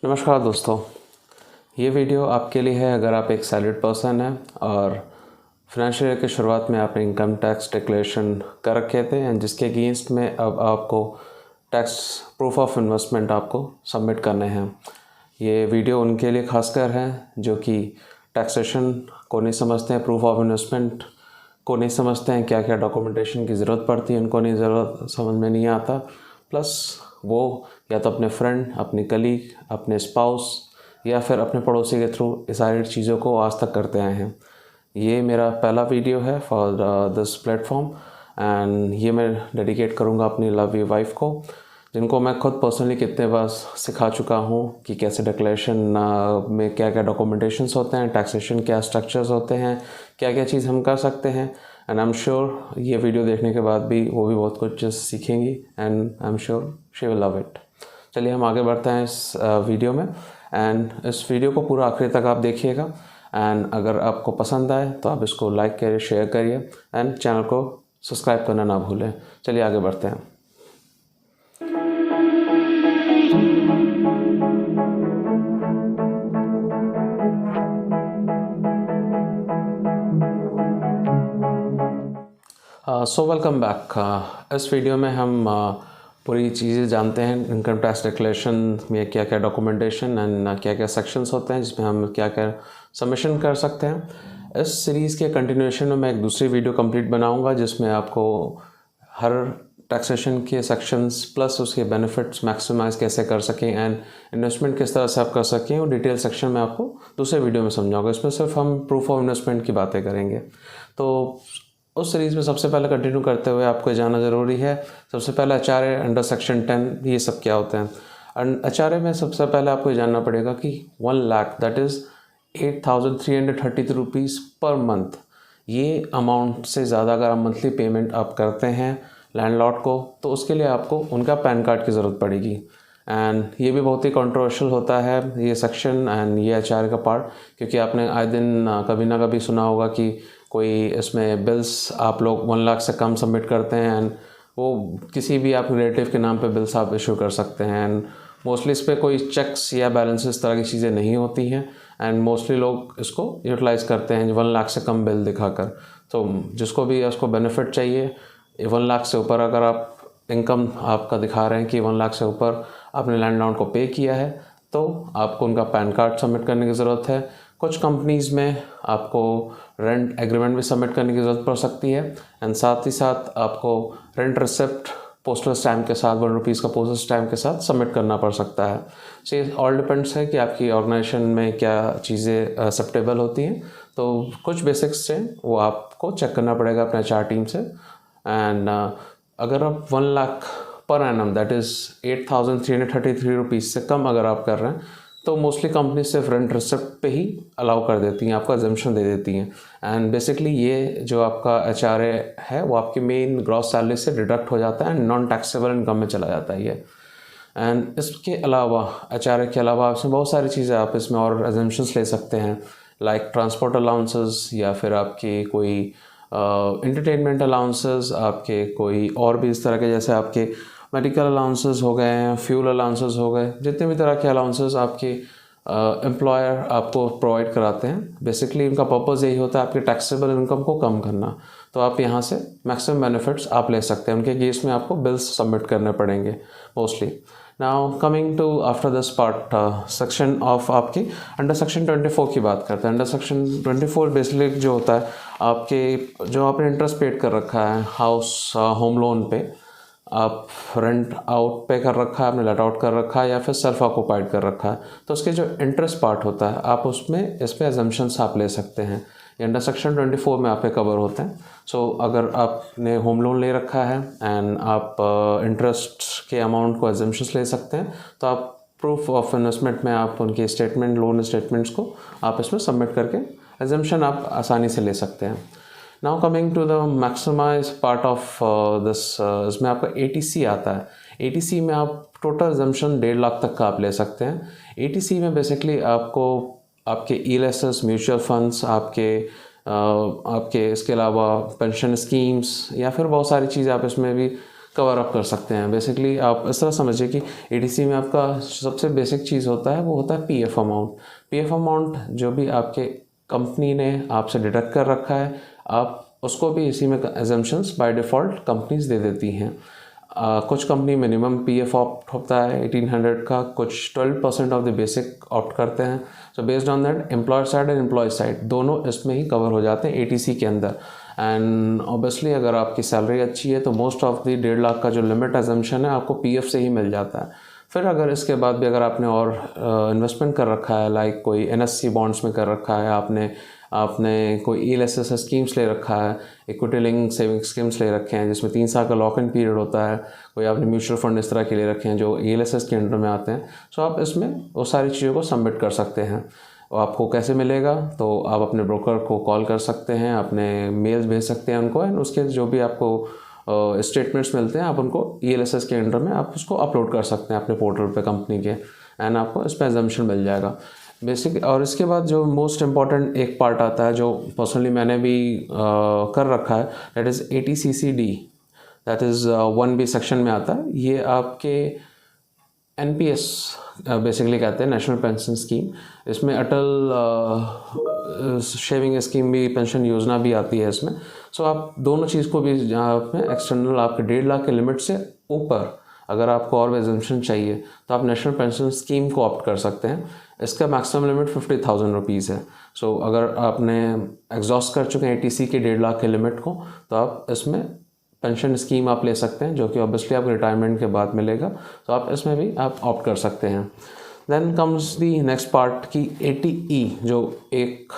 नमस्कार दोस्तों, ये वीडियो आपके लिए है अगर आप एक सैलरीड पर्सन हैं और फाइनेंशियल ईयर की शुरुआत में आपने इनकम टैक्स डिक्लेरेशन कर रखे थे एंड जिसके अगेंस्ट में अब आपको टैक्स प्रूफ ऑफ इन्वेस्टमेंट आपको सबमिट करने हैं। ये वीडियो उनके लिए खासकर है जो कि टैक्सेशन को नहीं समझते हैं, प्रूफ ऑफ इन्वेस्टमेंट को नहीं समझते हैं, क्या क्या डॉक्यूमेंटेशन की ज़रूरत पड़ती है उनको नहीं ज़रूरत समझ में नहीं आता। प्लस वो या तो अपने फ्रेंड, अपनी कलीग, अपने स्पाउस या फिर अपने पड़ोसी के थ्रू इस सारी चीज़ों को आज तक करते आए हैं। ये मेरा पहला वीडियो है फॉर दिस प्लेटफॉर्म एंड ये मैं डेडिकेट करूँगा अपनी लवली वाइफ को, जिनको मैं खुद पर्सनली कितने बार सिखा चुका हूँ कि कैसे डिक्लेरेशन में क्या क्या डॉक्यूमेंटेशंस होते हैं, टैक्सेशन क्या स्ट्रक्चर्स होते हैं, क्या क्या चीज़ हम कर सकते हैं। एंड आई एम श्योर ये वीडियो देखने के बाद भी वो भी बहुत कुछ सीखेंगी and I am sure she will love it. चलिए हम आगे बढ़ते हैं इस वीडियो में एंड इस वीडियो को पूरा आखिर तक आप देखिएगा एंड अगर आपको पसंद आए तो आप इसको लाइक करिए, शेयर करिए एंड चैनल को सब्सक्राइब करना ना भूलें। चलिए आगे बढ़ते हैं। So welcome back. इस वीडियो में हम पूरी चीज़ें जानते हैं इनकम टैक्स डिक्लेरेशन में क्या क्या डॉक्यूमेंटेशन एंड क्या क्या सेक्शंस होते हैं जिसमें हम क्या क्या सबमिशन कर सकते हैं। इस सीरीज़ के कंटिन्यूएशन में मैं एक दूसरी वीडियो कंप्लीट बनाऊंगा जिसमें आपको हर टैक्सेशन के सेक्शंस प्लस उसके बेनिफिट्स मैक्सिमाइज़ कैसे कर सकें एंड इन्वेस्टमेंट किस तरह से आप कर सकें और डिटेल सेक्शन में आपको दूसरे वीडियो में समझाऊंगा। इसमें सिर्फ हम प्रूफ ऑफ इन्वेस्टमेंट की बातें करेंगे। तो उस सीरीज़ में सबसे पहले कंटिन्यू करते हुए आपको जानना ज़रूरी है, सबसे पहले HRA अंडर सेक्शन 10 ये सब क्या होते हैं। HRA में सबसे पहले आपको ये जानना पड़ेगा कि 1 lakh that is 8,333 rupees per month, ये अमाउंट से ज़्यादा अगर आप मंथली पेमेंट आप करते हैं लैंडलॉर्ड को तो उसके लिए आपको उनका पैन कार्ड की ज़रूरत पड़ेगी। एंड ये भी बहुत ही कंट्रोवर्शियल होता है ये सेक्शन एंड ये HRA का पार्ट, क्योंकि आपने आए दिन कभी ना कभी सुना होगा कि कोई इसमें बिल्स आप लोग 1 लाख से कम सबमिट करते हैं एंड वो किसी भी आप रिलेटिव के नाम पे बिल्स आप इशू कर सकते हैं एंड मोस्टली इस पर कोई चेक्स या बैलेंसेस इस तरह की चीज़ें नहीं होती हैं एंड मोस्टली लोग इसको यूटिलाइज़ करते हैं 1 लाख से कम बिल दिखाकर। तो जिसको भी उसको बेनिफिट चाहिए 1 लाख से ऊपर अगर आप इनकम आपका दिखा रहे हैं कि 1 लाख से ऊपर आपने लैंडलॉर्ड को पे किया है तो आपको उनका पैन कार्ड सबमिट करने की ज़रूरत है। कुछ कंपनीज़ में आपको रेंट एग्रीमेंट भी सबमिट करने की ज़रूरत पड़ सकती है एंड साथ ही साथ आपको रेंट रिसिप्ट पोस्टल स्टैम्प के साथ 1 रुपीज़ का पोस्टल स्टैम्प के साथ सबमिट करना पड़ सकता है। सो ये ऑल डिपेंड्स है कि आपकी ऑर्गेनाइजेशन में क्या चीज़ें एक्सेप्टेबल होती हैं। तो कुछ बेसिक्स हैं वो आपको चेक करना पड़ेगा अपने HR टीम से एंड अगर आप 1 lakh per annum that is 8,333 rupees से कम अगर आप कर रहे हैं तो मोस्टली कंपनी सिर्फ रेंट रिसिप्ट पे ही अलाउ कर देती हैं, आपका एग्जम्पशन दे देती हैं एंड बेसिकली ये जो आपका HRA है वो आपकी मेन ग्रॉस सैलरी से डिडक्ट हो जाता है एंड नॉन टैक्सेबल इनकम में चला जाता है ये। एंड इसके अलावा HRA के अलावा इसमें बहुत सारी चीज़ें आप इसमें और एग्जम्पशंस ले सकते हैं, लाइक ट्रांसपोर्ट अलाउंसेस या फिर आपकी कोई एंटरटेनमेंट अलाउंसेस, आपके कोई और भी इस तरह के जैसे आपके मेडिकल अलाउंसेस हो गए हैं, फ्यूल अलाउंसेस हो गए, जितने भी तरह के अलाउंसेस आपके एम्प्लॉयर आपको प्रोवाइड कराते हैं। बेसिकली उनका पर्पज़ यही होता है आपके टैक्सेबल इनकम को कम करना। तो आप यहाँ से मैक्सिमम बेनिफिट्स आप ले सकते हैं। उनके केस में आपको बिल्स सबमिट करने पड़ेंगे mostly. Now coming to after this part section of आपकी अंडर सेक्शन 24 की बात करते हैं। अंडर सेक्शन 24 बेसिकली जो होता है आपके जो आपने इंटरेस्ट पेड कर रखा है हाउस होम लोन पे, आप रेंट आउट पे कर रखा है, आपने लेट आउट कर रखा है या फिर सेल्फ ऑक्यूपाइड कर रखा है, तो उसके जो इंटरेस्ट पार्ट होता है आप उसमें इस पर एजम्पशंस आप ले सकते हैं। ये अंडर सेक्शन 24 में आप पे कवर होते हैं। सो अगर आपने होम लोन ले रखा है एंड आप इंटरेस्ट के अमाउंट को एजम्पशंस ले सकते हैं तो आप प्रूफ ऑफ इन्वेस्टमेंट में आप उनके स्टेटमेंट, लोन स्टेटमेंट्स को आप इसमें सबमिट करके एजम्पशन आप आसानी से ले सकते हैं। Now coming to the maximise part of this, इसमें आपका ATC आता है। ATC में आप टोटल एग्जम्पशन 1.5 लाख तक का आप ले सकते हैं। ATC में बेसिकली आपको आपके ELSS, म्यूचुअल फंड्स, आपके इसके अलावा पेंशन स्कीम्स या फिर बहुत सारी चीज़ें आप इसमें भी कवर अप कर सकते हैं। बेसिकली आप इस तरह समझिए कि एटीसी में आपका सबसे बेसिक चीज़ होता है वो होता है पीएफ अमाउंट। पीएफ अमाउंट जो भी आपके कंपनी ने आपसे डिडक्ट कर रखा है, आप उसको भी इसी में एजम्पशंस बाय डिफ़ॉल्ट कंपनीज दे देती हैं। कुछ कंपनी मिनिमम पीएफ ऑप्ट होता है 1800 का, कुछ 12% ऑफ द बेसिक ऑप्ट करते हैं। So based on that employer side and employ side दोनों इसमें ही कवर हो जाते हैं एटीसी के अंदर। एंड ऑब्वियसली अगर आपकी सैलरी अच्छी है तो मोस्ट ऑफ द 1.5 लाख का जो लिमिट एजम्पशन है आपको पीएफ से ही मिल जाता है। फिर अगर इसके बाद भी अगर आपने और इन्वेस्टमेंट कर रखा है, लाइक कोई एनएससी बॉन्ड्स में कर रखा है, आपने कोई ईएलएसएस स्कीम्स ले रखा है, इक्विटी लिंक सेविंग स्कीम्स ले रखे हैं जिसमें 3 साल का लॉक इन पीरियड होता है, कोई आपने म्यूचुअल फंड इस तरह के ले रखे हैं जो ईएलएसएस के अंडर में आते हैं, सो आप इसमें वो सारी चीज़ों को सबमिट कर सकते हैं। आपको कैसे मिलेगा, तो आप अपने ब्रोकर को कॉल कर सकते हैं, अपने मेल्स भेज सकते हैं उनको, एंड उसके जो भी आपको स्टेटमेंट्स मिलते हैं आप उनको ईएलएसएस के अंडर में आप उसको अपलोड कर सकते हैं अपने पोर्टल पे कंपनी के, एंड आपको इस पर एजम्पशन मिल जाएगा बेसिक। और इसके बाद जो मोस्ट इम्पॉर्टेंट एक पार्ट आता है जो पर्सनली मैंने भी कर रखा है, that is ATCCD, that is 1B section में आता है। ये आपके NPS बेसिकली कहते हैं, नेशनल पेंशन स्कीम। इसमें अटल शेविंग स्कीम भी, पेंशन योजना भी आती है इसमें। सो आप दोनों चीज़ को भी जहाँ पे एक्सटर्नल आपके 1.5 लाख के लिमिट से ऊपर अगर आपको और एग्जम्पशन चाहिए तो आप नेशनल पेंशन स्कीम को ऑप्ट कर सकते हैं। इसका मैक्सिमम लिमिट 50,000 रुपीज़ है। सो अगर आपने एग्जॉस्ट कर चुके हैं ATC के 1.5 लाख के लिमिट को तो आप इसमें पेंशन स्कीम आप ले सकते हैं जो कि ऑब्वियसली आपको रिटायरमेंट के बाद मिलेगा, तो आप इसमें भी आप ऑप्ट कर सकते हैं। Then comes the next part की ATE, जो एक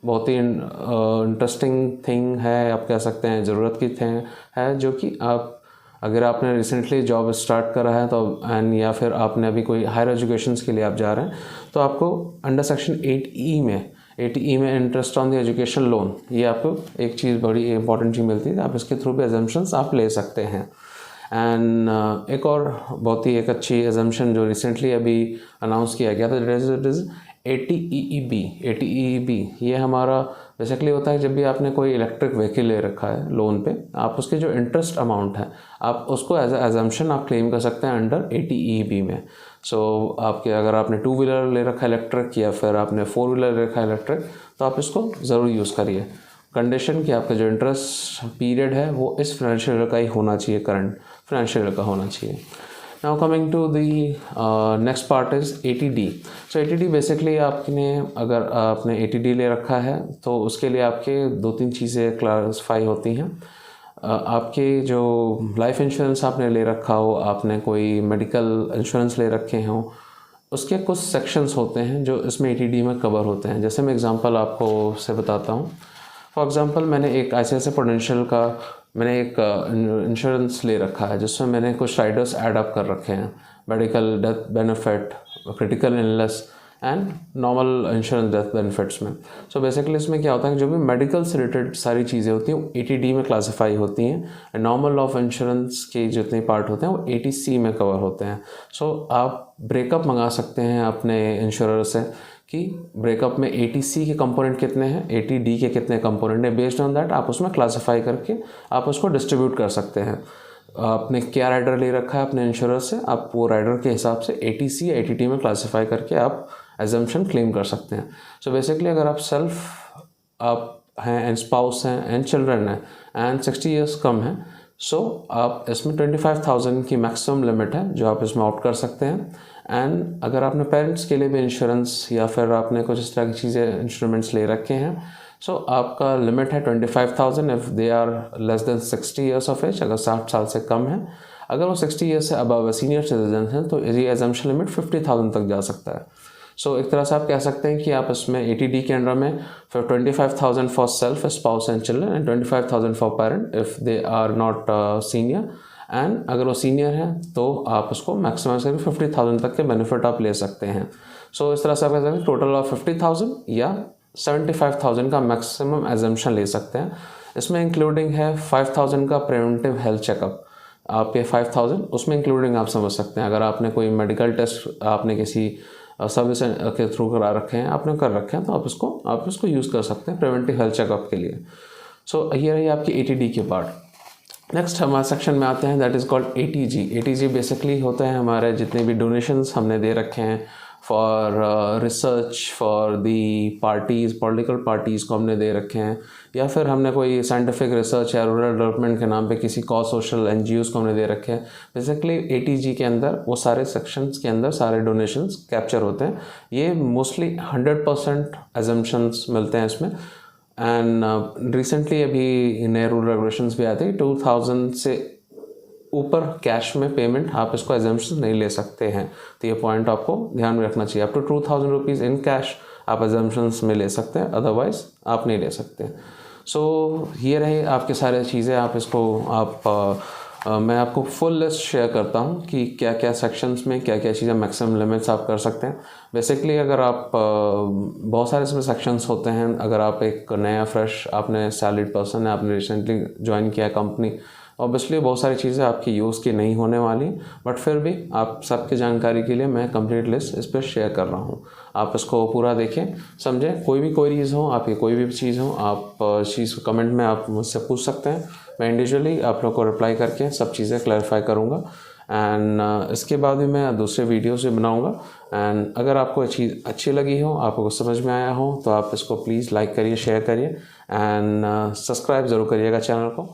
बहुत ही इंटरेस्टिंग थिंग है, आप कह सकते हैं ज़रूरत की थिंग है, जो कि आप अगर आपने रिसेंटली जॉब स्टार्ट करा है तो एंड या फिर आपने अभी कोई हायर एजुकेशंस के लिए आप जा रहे हैं तो आपको अंडर सेक्शन 8E में interest on the education loan, ये आपको एक चीज़ बड़ी इंपॉर्टेंट चीज़ मिलती है, आप इसके थ्रू भी एजम्पशंस आप ले सकते हैं। एंड एक और बहुत ही एक अच्छी एजम्पशन जो रिसेंटली अभी अनाउंस किया गया था, इट इज़ ATEEB। ये हमारा बेसिकली होता है जब भी आपने कोई इलेक्ट्रिक व्हीकल ले रखा है लोन पे, आप उसके जो इंटरेस्ट अमाउंट है आप उसको एज एजम्पशन आप क्लेम कर सकते हैं अंडर ATEEB में। सो आपके अगर आपने 2 व्हीलर ले रखा है इलेक्ट्रिक या फिर आपने 4 व्हीलर ले रखा है इलेक्ट्रिक, तो आप इसको ज़रूर यूज़ करिए। कंडीशन कि आपका जो इंटरेस्ट पीरियड है वो इस फाइनेंशियल ईयर का ही होना चाहिए, करंट फाइनेंशियल ईयर का होना चाहिए। Now coming to the next part is ATD। So ATD basically आपने अगर आपने ATD ले रखा है तो उसके लिए आपके 2-3 चीज़ें क्लासिफाई होती हैं। आपके जो लाइफ इंश्योरेंस आपने ले रखा हो, आपने कोई मेडिकल इंश्योरेंस ले रखे हों, उसके कुछ सेक्शंस होते हैं जो इसमें ATD में कवर होते हैं। जैसे मैं एग्जांपल आपको से बताता हूँ। फॉर एग्जांपल मैंने एक ICICI प्रूडेंशियल का मैंने एक इंश्योरेंस ले रखा है जिसमें मैंने कुछ राइडर्स ऐड अप कर रखे हैं, medical death benefit, critical illness and normal insurance death benefits में। सो बेसिकली इसमें क्या होता है कि जो भी मेडिकल से रिलेटेड सारी चीज़ें होती हैं वो ATD में क्लासीफाई होती हैं। नॉर्मल ऑफ इंश्योरेंस के जितने पार्ट होते हैं वो ATC में कवर होते हैं। सो आप ब्रेकअप मंगा सकते हैं अपने इंश्योरर से कि ब्रेकअप में ATC के कंपोनेंट कितने हैं, ATD के कितने कंपोनेंट हैं, बेस्ड ऑन दैट आप उसमें क्लासीफाई करके आप उसको डिस्ट्रीब्यूट कर सकते हैं। आपने क्या राइडर ले रखा है अपने इंश्योरेंस से, आप वो राइडर के हिसाब से ATC या ATD में क्लासीफाई करके आप एजम्पशन क्लेम कर सकते हैं। सो बेसिकली अगर आप आप हैं एंड स्पाउस हैं एंड चिल्ड्रन हैं एंड 60 ईयर्स कम हैं, सो आप इसमें 25,000 की मैक्सिमम लिमिट है जो आप इसमें ऑप्ट कर सकते हैं। एंड अगर आपने पेरेंट्स के लिए भी इंश्योरेंस या फिर आपने कुछ इस तरह की चीज़ें इंस्ट्रूमेंट्स ले रखे हैं, सो आपका लिमिट है 25,000 if they are less than 60 years of age, अगर 60 साल से कम है। अगर वो 60 ईयर्स से अबव सीनियर सिटीजन हैं तो ये एजम्पशन लिमिट 50,000 तक जा सकता है। सो एक तरह से आप कह सकते हैं कि आप इसमें ATD के अंडर में फिर 25,000 for self, spouse and children and 25,000 for parent if they are not senior, and अगर वो सीनियर हैं तो आप उसको मैक्सिमाइज करके 50,000 तक के बेनिफिट आप ले सकते हैं। सो इस तरह से आप कह सकते हैं टोटल ऑफ 50,000 या 75,000 का मैक्सिमम एजम्पशन ले सकते हैं। इसमें इंक्लूडिंग है 5,000 का प्रिवेंटिव हेल्थ चेकअप, आप ये 5,000 उसमें इंक्लूडिंग आप समझ सकते हैं। अगर आपने कोई मेडिकल टेस्ट आपने किसी सर्विस के थ्रू करा रखे हैं, आपने कर रखे हैं, तो आप इसको यूज़ कर सकते हैं प्रिवेंटिव हेल्थ चेकअप के लिए। सो ये रही आपकी ATD के पार्ट। नेक्स्ट हमारे सेक्शन में आते हैं, that is called ATG। ATG basically होता है हमारे जितने भी डोनेशंस हमने दे रखे हैं for research for the parties, political parties को हमने दे रखे हैं, या फिर हमने कोई साइंटिफिक रिसर्च या रूरल डेवलपमेंट के नाम पे किसी कॉज सोशल NGOs को हमने दे रखे हैं। बेसिकली ATG के अंदर वो सारे सेक्शंस के अंदर सारे डोनेशंस कैप्चर होते हैं। ये मोस्टली 100% एजम्पशंस मिलते हैं इसमें। एंड रिसेंटली अभी नए रूल रेगुलेशंस भी आए थे, 2000 से ऊपर कैश में पेमेंट आप इसको एजम्पशन नहीं ले सकते हैं। तो ये पॉइंट आपको ध्यान में रखना चाहिए। Up to 2000 rupees in cash आप एजम्पशंस में ले सकते हैं, अदरवाइज आप नहीं ले सकते। सो ये रहे आपके सारे चीज़ें। आप इसको मैं आपको फुल लिस्ट शेयर करता हूँ कि क्या क्या सेक्शंस में क्या क्या चीज़ें मैक्सिमम लिमिट्स आप कर सकते हैं। बेसिकली अगर आप बहुत सारे इसमें सेक्शंस होते हैं। अगर आप एक नया फ्रेश आपने सैलरीड पर्सन है, आपने रिसेंटली ज्वाइन किया कंपनी, ऑब्वियसली बहुत सारी चीज़ें आपकी यूज़ की नहीं होने वाली, बट फिर भी आप सबकी जानकारी के लिए मैं कंप्लीट लिस्ट इस पर शेयर कर रहा हूँ। आप इसको पूरा देखें, समझें। कोई भी क्वेरीज हो, आपकी कोई भी चीज़ हो, आप चीज़ कमेंट में आप मुझसे पूछ सकते हैं। मैं इंडिविजुअली आप लोग को रिप्लाई करके सब चीज़ें क्लैरिफाई करूँगा। एंड इसके बाद भी मैं दूसरे वीडियोज़ भी बनाऊँगा। एंड अगर आपको चीज़ अच्छी लगी हो, आपको समझ में आया हो, तो आप इसको प्लीज़ लाइक करिए, शेयर करिए एंड सब्सक्राइब ज़रूर करिएगा चैनल को।